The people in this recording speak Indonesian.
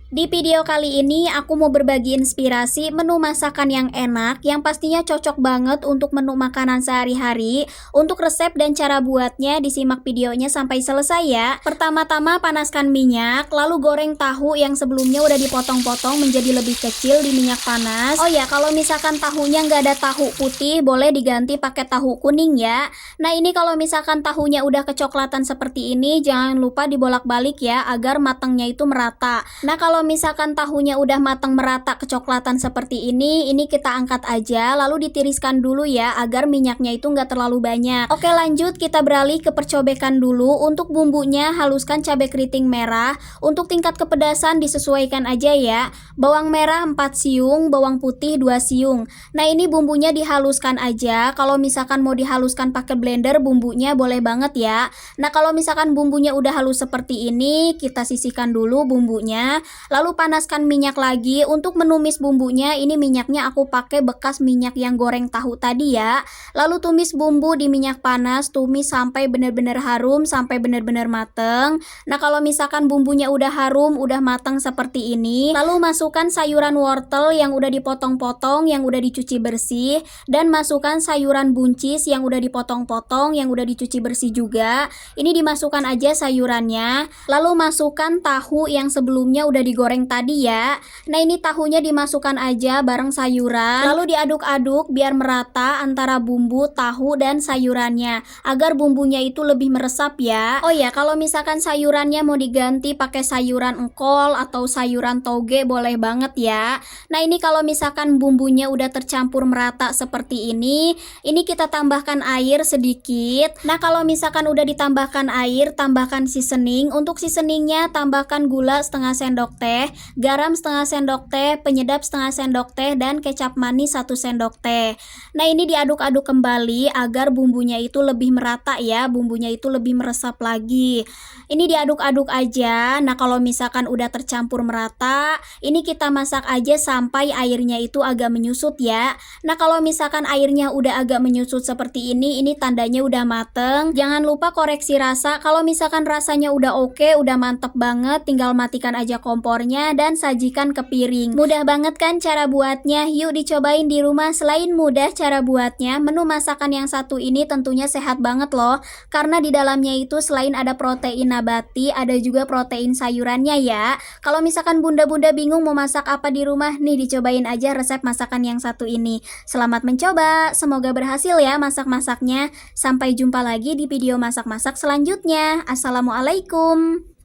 Di video kali ini aku mau berbagi inspirasi menu masakan yang enak yang pastinya cocok banget untuk menu makanan sehari-hari. Untuk resep dan cara buatnya disimak videonya sampai selesai ya. Pertama-tama panaskan minyak, lalu goreng tahu yang sebelumnya udah dipotong-potong menjadi lebih kecil di minyak panas. Oh ya, kalau misalkan tahunya nggak ada tahu putih, boleh diganti pakai tahu kuning ya. Nah ini kalau misalkan tahunya udah kecoklatan seperti ini, jangan lupa dibolak-balik ya agar matangnya itu merata. Nah kalau misalkan tahunya udah matang merata kecoklatan seperti ini kita angkat aja lalu ditiriskan dulu ya agar minyaknya itu nggak terlalu banyak. Oke lanjut, kita beralih ke percobekan dulu. Untuk bumbunya haluskan cabai keriting merah. Untuk tingkat kepedasan disesuaikan aja ya. Bawang merah 4 siung, bawang putih 2 siung. Nah ini bumbunya dihaluskan aja. Kalau misalkan mau dihaluskan pakai blender bumbunya boleh banget ya. Nah kalau misalkan bumbunya udah halus seperti ini, kita sisihkan dulu bumbunya. Lalu panaskan minyak lagi. Untuk menumis bumbunya, ini minyaknya aku pakai bekas minyak yang goreng tahu tadi ya. Lalu tumis bumbu di minyak panas, tumis sampai benar-benar harum, sampai benar-benar mateng. Nah kalau misalkan bumbunya udah harum, udah matang seperti ini, lalu masukkan sayuran wortel yang udah dipotong-potong, yang udah dicuci bersih, dan masukkan sayuran buncis yang udah dipotong-potong, yang udah dicuci bersih juga. Ini dimasukkan aja sayurannya. Lalu masukkan tahu yang sebelumnya udah digoreng tadi ya. Nah ini tahunya dimasukkan aja bareng sayuran, lalu diaduk-aduk biar merata antara bumbu, tahu, dan sayurannya agar bumbunya itu lebih meresap ya. Oh ya, kalau misalkan sayurannya mau diganti pakai sayuran engkol atau sayuran toge boleh banget ya. Nah ini kalau misalkan bumbunya udah tercampur merata seperti ini kita tambahkan air sedikit. Nah kalau misalkan udah ditambahkan air, tambahkan seasoning. Untuk seasoningnya tambahkan gula setengah sendok teh, garam setengah sendok teh, penyedap setengah sendok teh, dan kecap manis 1 sendok teh. Nah ini diaduk-aduk kembali agar bumbunya itu lebih merata ya, bumbunya itu lebih meresap lagi. Ini diaduk-aduk aja. Nah kalau misalkan udah tercampur merata, ini kita masak aja sampai airnya itu agak menyusut ya. Nah kalau misalkan airnya udah agak menyusut seperti ini tandanya udah mateng. Jangan lupa koreksi rasa. Kalau misalkan rasanya udah oke, udah mantep banget, tinggal matikan aja kompornya dan sajikan ke piring. Mudah banget kan cara buatnya? Yuk dicobain di rumah. Selain mudah cara buatnya, menu masakan yang satu ini tentunya sehat banget loh. Karena di dalamnya itu selain ada protein nabati, ada juga protein sayurannya ya. Kalau misalkan bunda-bunda bingung mau masak apa di rumah, nih dicobain aja resep masakan yang satu ini. Selamat mencoba, semoga berhasil ya masak-masaknya. Sampai jumpa lagi di video masak-masak selanjutnya. Assalamualaikum.